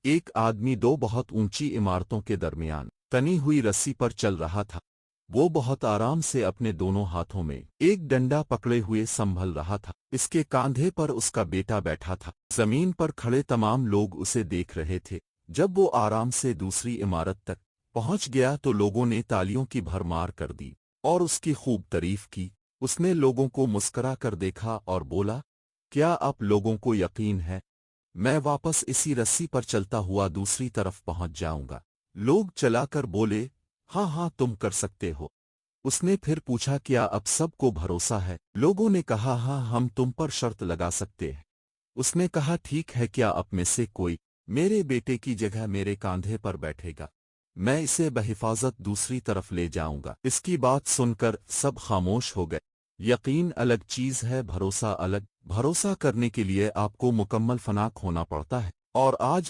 ایک آدمی دو بہت اونچی عمارتوں کے درمیان تنی ہوئی رسی پر چل رہا تھا۔ وہ بہت آرام سے اپنے دونوں ہاتھوں میں ایک ڈنڈا پکڑے ہوئے سنبھل رہا تھا۔ اس کے کاندھے پر اس کا بیٹا بیٹھا تھا۔ زمین پر کھڑے تمام لوگ اسے دیکھ رہے تھے۔ جب وہ آرام سے دوسری عمارت تک پہنچ گیا تو لوگوں نے تالیوں کی بھرمار کر دی اور اس کی خوب تعریف کی۔ اس نے لوگوں کو مسکرا کر دیکھا اور بولا، کیا آپ لوگوں کو یقین ہے میں واپس اسی رسی پر چلتا ہوا دوسری طرف پہنچ جاؤں گا؟ لوگ چلا کر بولے، ہاں ہاں تم کر سکتے ہو۔ اس نے پھر پوچھا، کیا اب سب کو بھروسہ ہے؟ لوگوں نے کہا، ہاں ہم تم پر شرط لگا سکتے ہیں۔ اس نے کہا، ٹھیک ہے، کیا آپ میں سے کوئی میرے بیٹے کی جگہ میرے کاندھے پر بیٹھے گا؟ میں اسے بحفاظت دوسری طرف لے جاؤں گا۔ اس کی بات سن کر سب خاموش ہو گئے۔ یقین الگ چیز ہے، بھروسہ الگ۔ بھروسہ کرنے کے لیے آپ کو مکمل فناک ہونا پڑتا ہے، اور آج